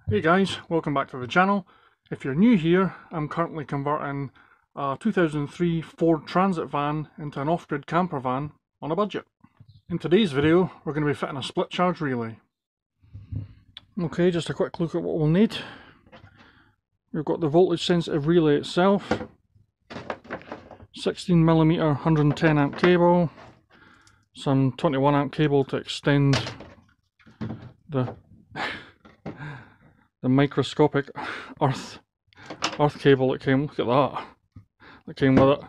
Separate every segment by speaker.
Speaker 1: Hey guys, welcome back to the channel. If you're new here, I'm currently converting a 2003 Ford Transit van into an off-grid camper van on a budget. In today's video, we're going to be fitting a split charge relay. Okay, just a quick look at what we'll need. We've got the voltage sensitive relay itself, 16mm 110 amp cable, some 21 amp cable to extend the microscopic earth cable that came, look at that came with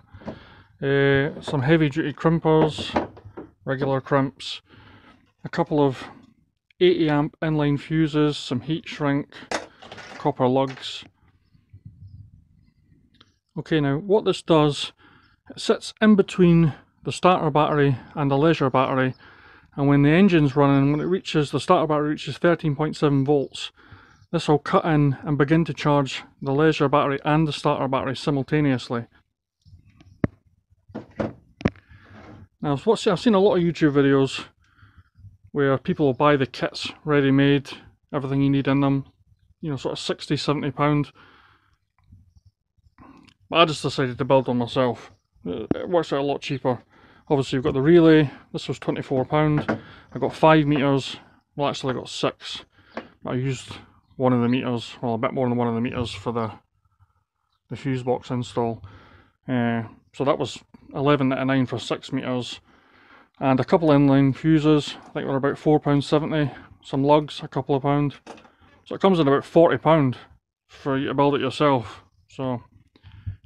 Speaker 1: it. Some heavy duty crimpers, regular crimps, a couple of 80 amp inline fuses, some heat shrink, copper lugs. Okay, now what this does, it sits in between the starter battery and the leisure battery, and when the engine's running, when it reaches, the starter battery reaches 13.7 volts, this will cut in and begin to charge the leisure battery and the starter battery simultaneously. Now I've seen a lot of YouTube videos where people will buy the kits ready made, everything you need in them, you know, sort of £60–70. But I just decided to build one myself. It works out a lot cheaper. Obviously you've got the relay, this was £24. I got 5 meters, well actually I got 6. But I used one of the meters, well a bit more than one of the meters for the fuse box install. So that was £11.99 for 6 meters. And a couple of inline fuses, I think they're about £4.70. Some lugs, a couple of pound. So it comes in about £40 for you to build it yourself. So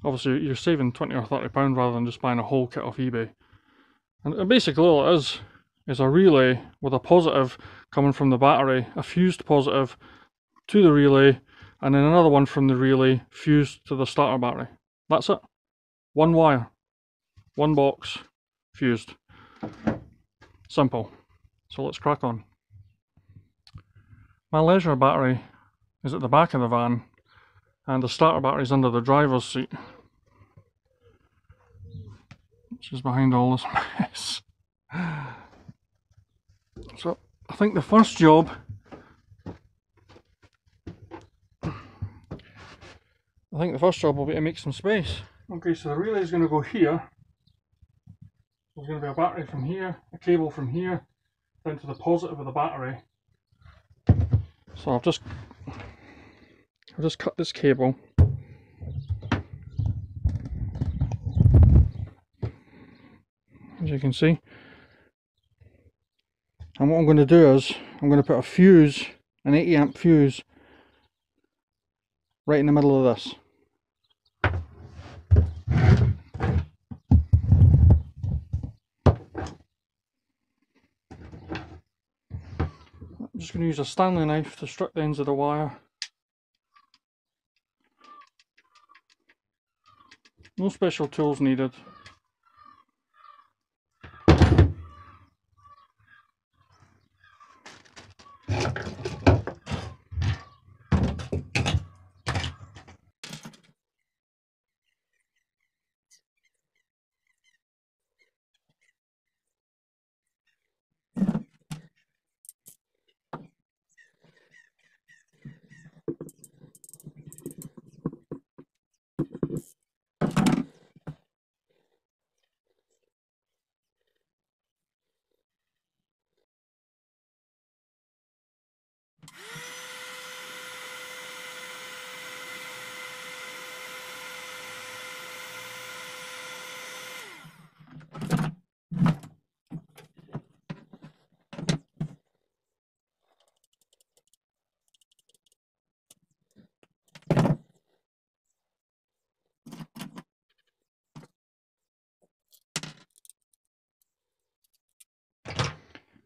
Speaker 1: obviously you're saving £20 or £30 rather than just buying a whole kit off eBay. And basically all it is a relay with a positive coming from the battery, a fused positive to the relay, and then another one from the relay fused to the starter battery. That's it. One wire, one box, fused. Simple. So let's crack on. My leisure battery is at the back of the van, and the starter battery is under the driver's seat, which is behind all this mess. So I think the first job will be to make some space. Okay, so the relay is going to go here. There's going to be a battery from here, a cable from here, down to the positive of the battery. So I'll just cut this cable. As you can see. And what I'm going to do is, I'm going to put a fuse, an 80 amp fuse, right in the middle of this. I'm just going to use a Stanley knife to strip the ends of the wire. No special tools needed.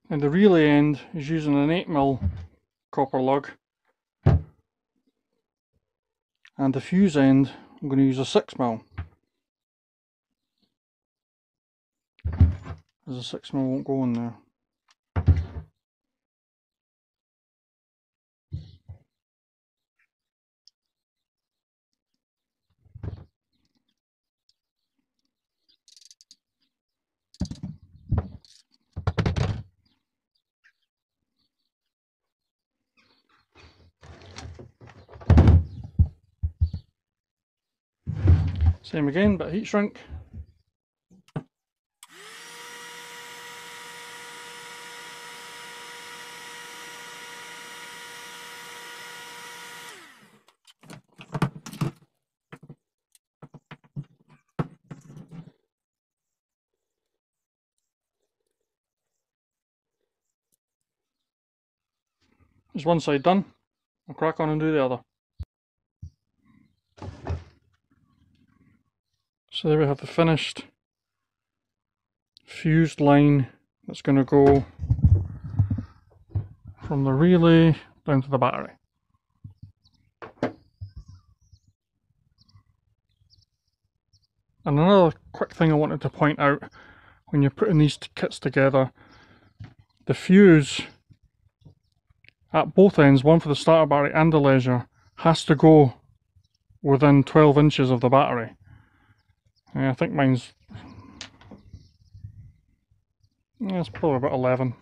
Speaker 1: And the relay end is using an 8mm copper lug, and the fuse end I'm going to use a 6mm, as a 6mm won't go in there. Same again, bit of heat shrink. There's one side done. I'll crack on and do the other. So there we have the finished fused line that's going to go from the relay down to the battery. And another quick thing I wanted to point out, when you're putting these kits together, the fuse at both ends, one for the starter battery and the leisure, has to go within 12 inches of the battery. And I think mine's, yeah, it's probably about 11.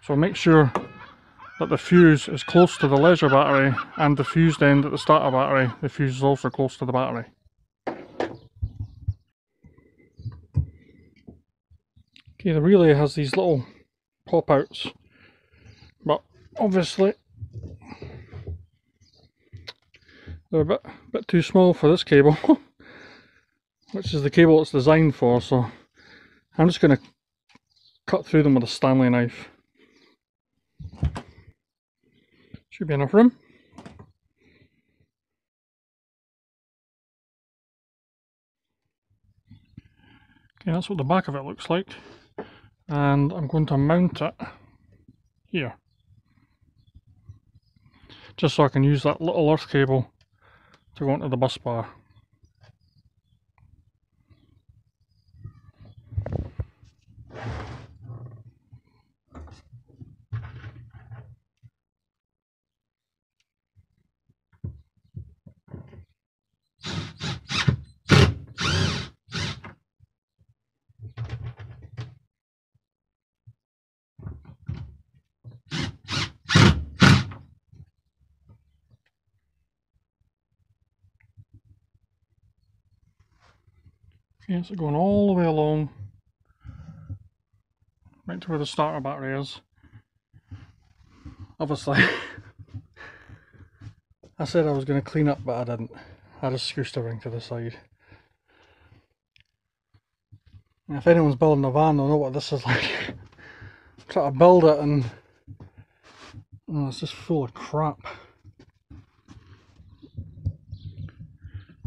Speaker 1: So make sure that the fuse is close to the leisure battery, and the fused end at the starter battery, the fuse is also close to the battery. Okay, the relay has these little pop-outs, but obviously they're a bit too small for this cable, which is the cable it's designed for, so I'm just going to cut through them with a Stanley knife. Should be enough room. Okay, that's what the back of it looks like, and I'm going to mount it here, just so I can use that little earth cable to go onto the bus bar. Okay, so going all the way along, right to where the starter battery is. Obviously, I said I was going to clean up, but I didn't. I just scooshed everything to the side. And if anyone's building a van, they'll know what this is like. Try to build it and oh, it's just full of crap.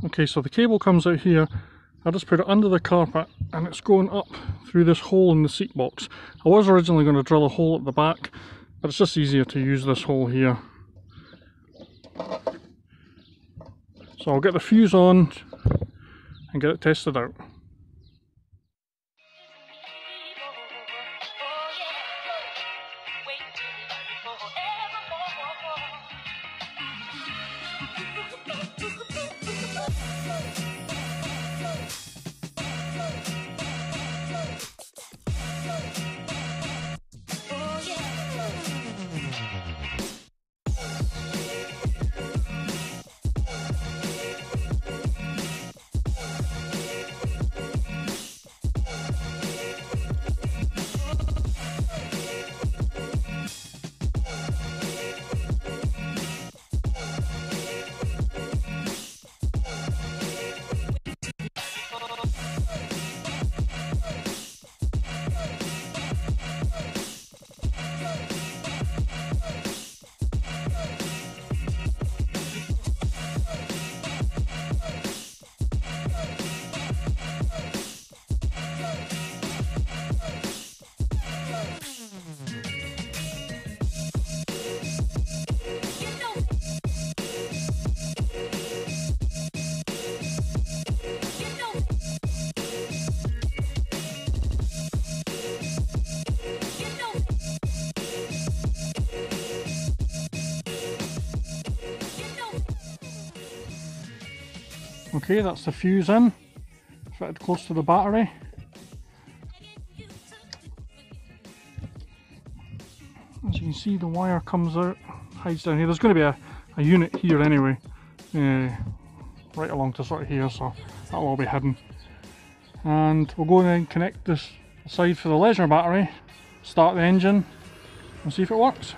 Speaker 1: Okay, so the cable comes out here. I just put it under the carpet and it's going up through this hole in the seat box. I was originally going to drill a hole at the back, but it's just easier to use this hole here. So I'll get the fuse on and get it tested out. Okay, that's the fuse in, fitted close to the battery. As you see the wire comes out, hides down here. There's going to be a unit here anyway, right along to sort of here, so that'll all be hidden. And we'll go and connect this side for the leisure battery, start the engine and see if it works.